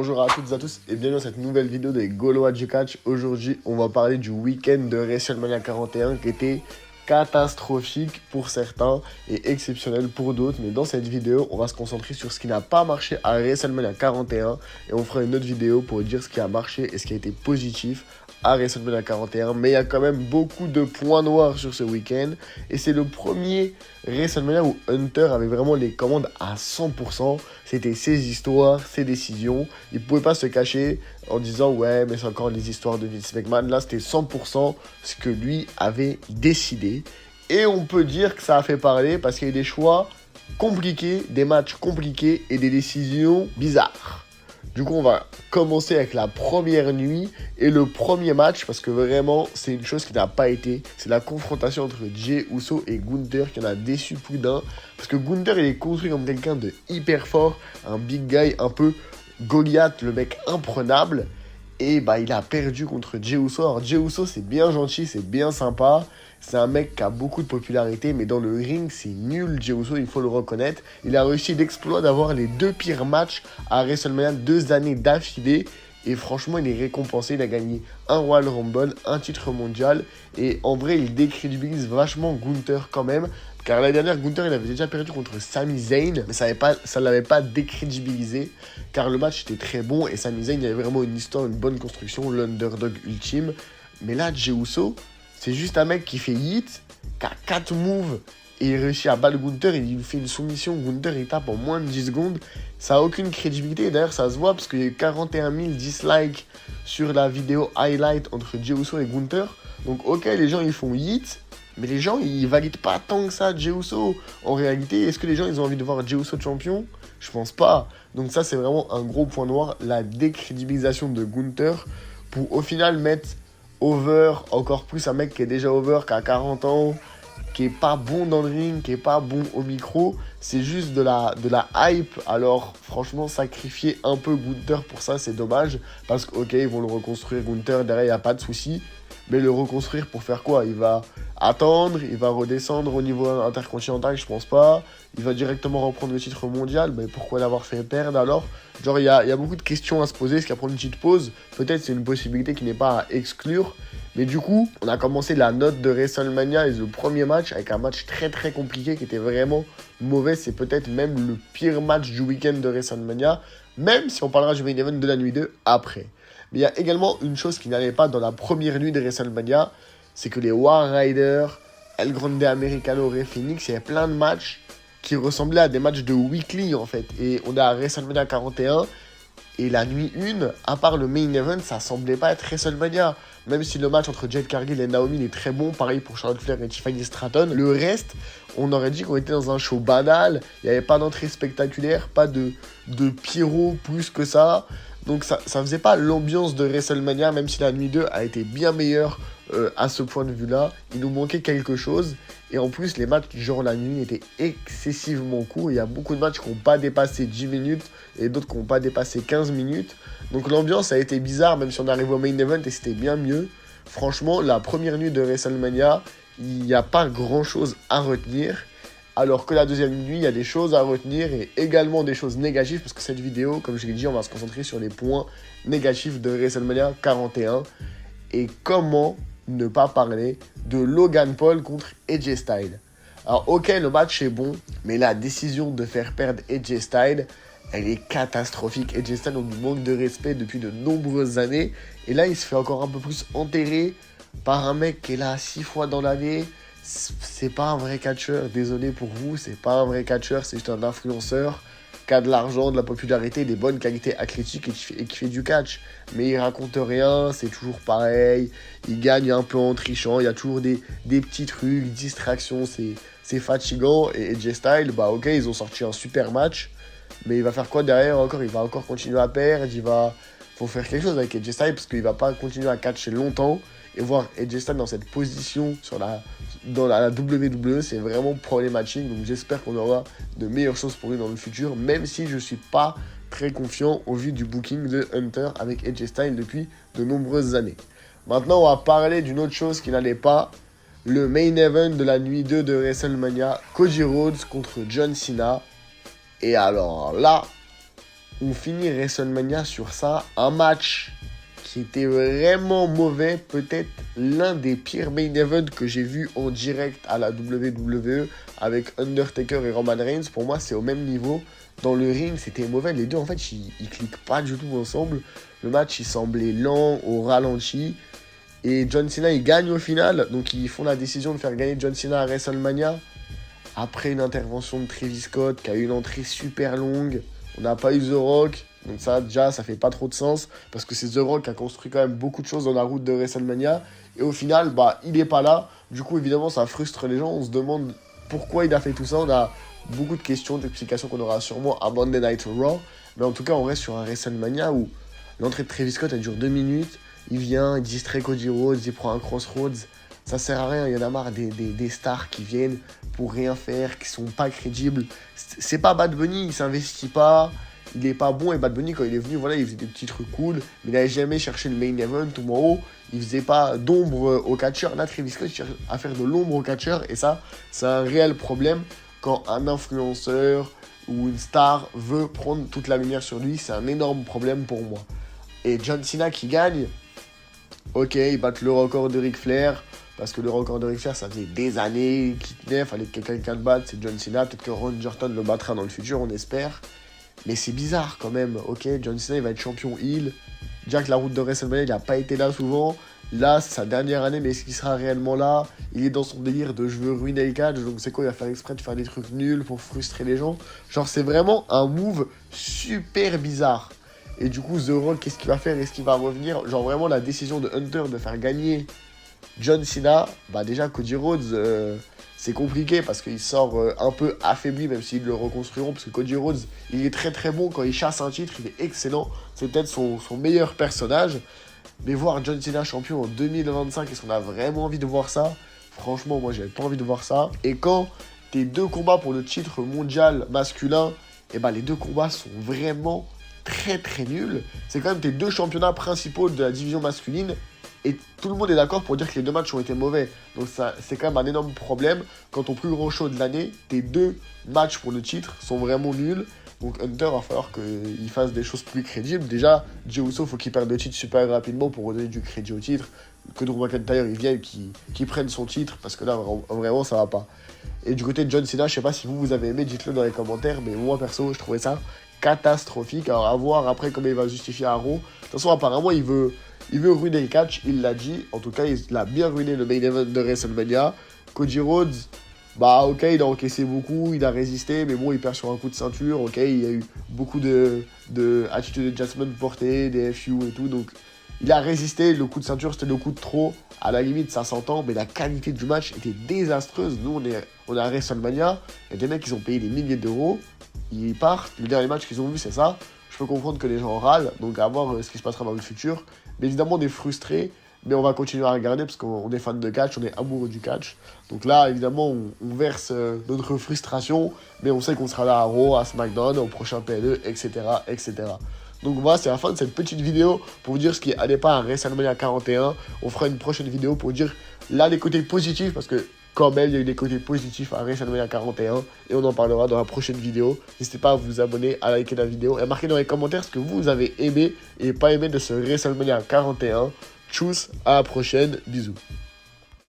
Bonjour à toutes et à tous et bienvenue dans cette nouvelle vidéo des Gaulois du catch. Aujourd'hui, on va parler du week-end de WrestleMania 41 qui était catastrophique pour certains et exceptionnel pour d'autres. Mais dans cette vidéo, on va se concentrer sur ce qui n'a pas marché à WrestleMania 41 et on fera une autre vidéo pour dire ce qui a marché et ce qui a été positif à WrestleMania 41. Mais il y a quand même beaucoup de points noirs sur ce week-end et c'est le premier WrestleMania où Hunter avait vraiment les commandes à 100%. C'était ses histoires, ses décisions. Il ne pouvait pas se cacher en disant ouais mais c'est encore les histoires de Vince McMahon. Là c'était 100% ce que lui avait décidé. Et on peut dire que ça a fait parler parce qu'il y a eu des choix compliqués, des matchs compliqués et des décisions bizarres. Du coup, on va commencer avec la première nuit et le premier match parce que vraiment, c'est une chose qui n'a pas été. C'est la confrontation entre Jey Uso et Gunther qui en a déçu plus d'un. Parce que Gunther, il est construit comme quelqu'un de hyper fort, un big guy, un peu Goliath, le mec imprenable. Et bah, il a perdu contre Jey Uso. Alors, Jey Uso, c'est bien gentil, c'est bien sympa. C'est un mec qui a beaucoup de popularité, mais dans le ring, c'est nul, Jey Uso, il faut le reconnaître. Il a réussi l'exploit d'avoir les deux pires matchs à WrestleMania 2 années d'affilée. Et franchement, il est récompensé. Il a gagné un Royal Rumble, un titre mondial. Et en vrai, il décrédibilise vachement Gunther quand même. Car l'année dernière, Gunther, il avait déjà perdu contre Sami Zayn. Mais ça ne l'avait pas décrédibilisé. Car le match était très bon. Et Sami Zayn, il avait vraiment une histoire, une bonne construction. L'underdog ultime. Mais là, Jey Uso, c'est juste un mec qui fait hit, qui a 4 moves, et il réussit à battre Gunther, il lui fait une soumission, Gunther il tape en moins de 10 secondes, ça n'a aucune crédibilité, et d'ailleurs ça se voit parce qu'il y a eu 41 000 dislikes sur la vidéo highlight entre Jey Uso et Gunther, donc ok les gens ils font hit, mais les gens ils valident pas tant que ça Jey Uso, en réalité est-ce que les gens ils ont envie de voir Jey Uso champion? Je pense pas, donc ça c'est vraiment un gros point noir, la décrédibilisation de Gunther, pour au final mettre over, encore plus un mec qui est déjà over, qui a 40 ans, qui est pas bon dans le ring, qui est pas bon au micro, c'est juste de la hype. Alors franchement, sacrifier un peu Gunther pour ça, c'est dommage, parce que ok, ils vont le reconstruire Gunther, derrière il n'y a pas de souci, mais le reconstruire pour faire quoi? Il va attendre, il va redescendre au niveau intercontinental, je pense pas, il va directement reprendre le titre mondial, mais pourquoi l'avoir fait perdre alors? Genre il y a beaucoup de questions à se poser, est-ce qu'il va prendre une petite pause? Peut-être c'est une possibilité qui n'est pas à exclure. Mais du coup, on a commencé la note de WrestleMania et le premier match avec un match très très compliqué qui était vraiment mauvais. C'est peut-être même le pire match du week-end de WrestleMania, même si on parlera du main event de la nuit 2 après. Mais il y a également une chose qui n'allait pas dans la première nuit de WrestleMania, c'est que les War Riders, El Grande Americano, Rey Fénix, il y avait plein de matchs qui ressemblaient à des matchs de weekly en fait. Et on est à WrestleMania 41. Et la nuit 1, à part le main event, ça semblait pas être WrestleMania. Même si le match entre Jade Cargill et Naomi est très bon, pareil pour Charlotte Flair et Tiffany Stratton, le reste, on aurait dit qu'on était dans un show banal, il n'y avait pas d'entrée spectaculaire, pas de pyro plus que ça. Donc ça faisait pas l'ambiance de WrestleMania, même si la nuit 2 a été bien meilleure à ce point de vue-là. Il nous manquait quelque chose. Et en plus, les matchs genre la nuit étaient excessivement courts. Il y a beaucoup de matchs qui n'ont pas dépassé 10 minutes et d'autres qui n'ont pas dépassé 15 minutes. Donc l'ambiance a été bizarre, même si on arrive au main event et c'était bien mieux. Franchement, la première nuit de WrestleMania, il n'y a pas grand-chose à retenir. Alors que la deuxième nuit, il y a des choses à retenir et également des choses négatives. Parce que cette vidéo, comme je l'ai dit, on va se concentrer sur les points négatifs de WrestleMania 41. Et comment ne pas parler de Logan Paul contre AJ Styles. Alors ok, le match est bon, mais la décision de faire perdre AJ Styles, elle est catastrophique. AJ Styles, on lui manque de respect depuis de nombreuses années. Et là, il se fait encore un peu plus enterrer par un mec qui est là 6 fois dans l'année. C'est pas un vrai catcheur, désolé pour vous, c'est pas un vrai catcheur, c'est juste un influenceur qui a de l'argent, de la popularité, des bonnes qualités athlétiques et qui fait du catch. Mais il raconte rien, c'est toujours pareil, il gagne un peu en trichant, il y a toujours des petits trucs, distractions, c'est fatigant. Et AJ Styles, bah ok, ils ont sorti un super match, mais il va faire quoi derrière encore? Il va encore continuer à perdre, faut faire quelque chose avec AJ Styles parce qu'il va pas continuer à catcher longtemps. Et voir AJ Styles dans cette position dans la WWE, c'est vraiment problématique. Donc j'espère qu'on aura de meilleures choses pour lui dans le futur, même si je ne suis pas très confiant au vu du booking de Hunter avec AJ Styles depuis de nombreuses années. Maintenant, on va parler d'une autre chose qui n'allait pas. Le main event de la nuit 2 de WrestleMania, Cody Rhodes contre John Cena. Et alors là, on finit WrestleMania sur ça. Un match qui était vraiment mauvais, peut-être l'un des pires main events que j'ai vu en direct à la WWE avec Undertaker et Roman Reigns. Pour moi, c'est au même niveau. Dans le ring, c'était mauvais. Les deux, en fait, ils cliquent pas du tout ensemble. Le match, il semblait lent, au ralenti. Et John Cena, il gagne au final. Donc, ils font la décision de faire gagner John Cena à WrestleMania. Après une intervention de Travis Scott, qui a eu une entrée super longue. On n'a pas eu The Rock. Donc ça, déjà, ça fait pas trop de sens. Parce que c'est The Rock qui a construit quand même beaucoup de choses dans la route de WrestleMania. Et au final, bah, il est pas là. Du coup, évidemment, ça frustre les gens. On se demande pourquoi il a fait tout ça. On a beaucoup de questions, d'explications qu'on aura sûrement à Monday Night Raw. Mais en tout cas, on reste sur un WrestleMania où l'entrée de Travis Scott, elle dure 2 minutes. Il vient, il distrait Cody Rhodes, il prend un Crossroads. Ça sert à rien, il y en a marre des stars qui viennent pour rien faire, qui sont pas crédibles. C'est pas Bad Bunny, il s'investit pas, il est pas bon. Et Bad Bunny, quand il est venu, voilà, il faisait des petits trucs cool, mais il n'avait jamais cherché le main event ou en haut. Il faisait pas d'ombre au catcheur. Là, Travis Scott cherche à faire de l'ombre au catcheur, et ça, c'est un réel problème quand un influenceur ou une star veut prendre toute la lumière sur lui. C'est un énorme problème pour moi. Et John Cena qui gagne, ok, ils battent le record de Ric Flair. Parce que le record de Ric Flair, ça faisait des années qu'il tenait. Il fallait que quelqu'un le batte. C'est John Cena. Peut-être que Ron Jordan le battra dans le futur, on espère. Mais c'est bizarre quand même. Ok, John Cena, il va être champion heel. Déjà que la route de WrestleMania, il n'a pas été là souvent. Là, c'est sa dernière année, mais est-ce qu'il sera réellement là? Il est dans son délire de je veux ruiner le catch. Donc c'est quoi? Il va faire exprès de faire des trucs nuls pour frustrer les gens. Genre, c'est vraiment un move super bizarre. Et du coup, The Rock, qu'est-ce qu'il va faire? Est-ce qu'il va revenir? Genre, vraiment, la décision de Hunter de faire gagner John Cena, bah déjà Cody Rhodes, c'est compliqué parce qu'il sort un peu affaibli, même s'ils le reconstruiront, parce que Cody Rhodes, il est très très bon quand il chasse un titre, il est excellent, c'est peut-être son meilleur personnage. Mais voir John Cena champion en 2025, est-ce qu'on a vraiment envie de voir ça? Franchement, moi j'avais pas envie de voir ça. Et quand tes deux combats pour le titre mondial masculin, et bah les deux combats sont vraiment très très nuls. C'est quand même tes deux championnats principaux de la division masculine. Et tout le monde est d'accord pour dire que les deux matchs ont été mauvais. Donc ça, c'est quand même un énorme problème. Quand ton plus grand show de l'année, tes deux matchs pour le titre sont vraiment nuls. Donc Hunter, va falloir qu'il fasse des choses plus crédibles. Déjà, Jey Uso, faut qu'il perde le titre super rapidement pour redonner du crédit au titre. Que Drew McIntyre, il vienne, qu'il prenne son titre. Parce que là, vraiment, ça va pas. Et du côté de John Cena, je sais pas si vous avez aimé, dites-le dans les commentaires. Mais moi, perso, je trouvais ça catastrophique. Alors à voir après comment il va justifier à Raw. De toute façon, apparemment, il veut ruiner le catch, il l'a dit. En tout cas, il a bien ruiné le main event de WrestleMania. Cody Rhodes, bah ok, il a encaissé beaucoup, il a résisté, mais bon, il perd sur un coup de ceinture. Ok, il y a eu beaucoup de attitude adjustment portées, des FU et tout. Donc, il a résisté. Le coup de ceinture, c'était le coup de trop. À la limite, ça s'entend, mais la qualité du match était désastreuse. Nous, on est à WrestleMania. Il y a des mecs qui ont payé des milliers d'euros. Ils partent. Le dernier match qu'ils ont vu, c'est ça. Je peux comprendre que les gens râlent. Donc, à voir ce qui se passera dans le futur. Mais évidemment, on est frustré, mais on va continuer à regarder parce qu'on est fan de catch, on est amoureux du catch. Donc là, évidemment, on verse notre frustration, mais on sait qu'on sera là à Raw, à SmackDown, au prochain PLE, etc., etc. Donc voilà, c'est la fin de cette petite vidéo pour vous dire ce qui allait pas à WrestleMania 41. On fera une prochaine vidéo pour dire là les côtés positifs, parce que quand même, il y a eu des côtés positifs à WrestleMania 41 et on en parlera dans la prochaine vidéo. N'hésitez pas à vous abonner, à liker la vidéo et à marquer dans les commentaires ce que vous avez aimé et pas aimé de ce WrestleMania 41. Tchuss, à la prochaine, bisous.